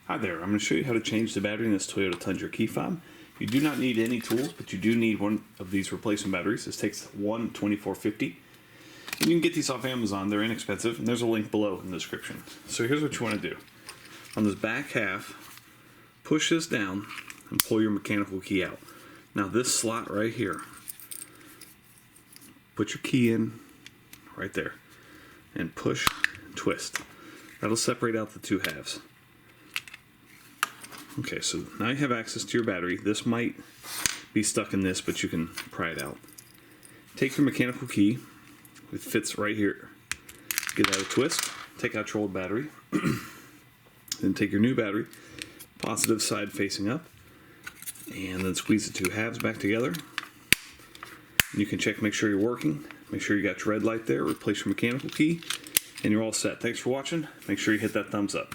Hi there, I'm going to show you how to change the battery in this Toyota Tundra key fob. You do not need any tools, but you do need one of these replacement batteries. This takes one 2450. And you can get these off Amazon, they're inexpensive, and there's a link below in the description. So here's what you want to do. On this back half, push this down and pull your mechanical key out. Now this slot right here, put your key in right there and push and twist. That'll separate out the two halves. Okay, so now you have access to your battery. This might be stuck in this, but you can pry it out. Take your mechanical key, it fits right here. Give that a twist, take out your old battery, then take your new battery, positive side facing up, and then squeeze the two halves back together. And you can check, make sure you're working, make sure you got your red light there, replace your mechanical key, and you're all set. Thanks for watching. Make sure you hit that thumbs up.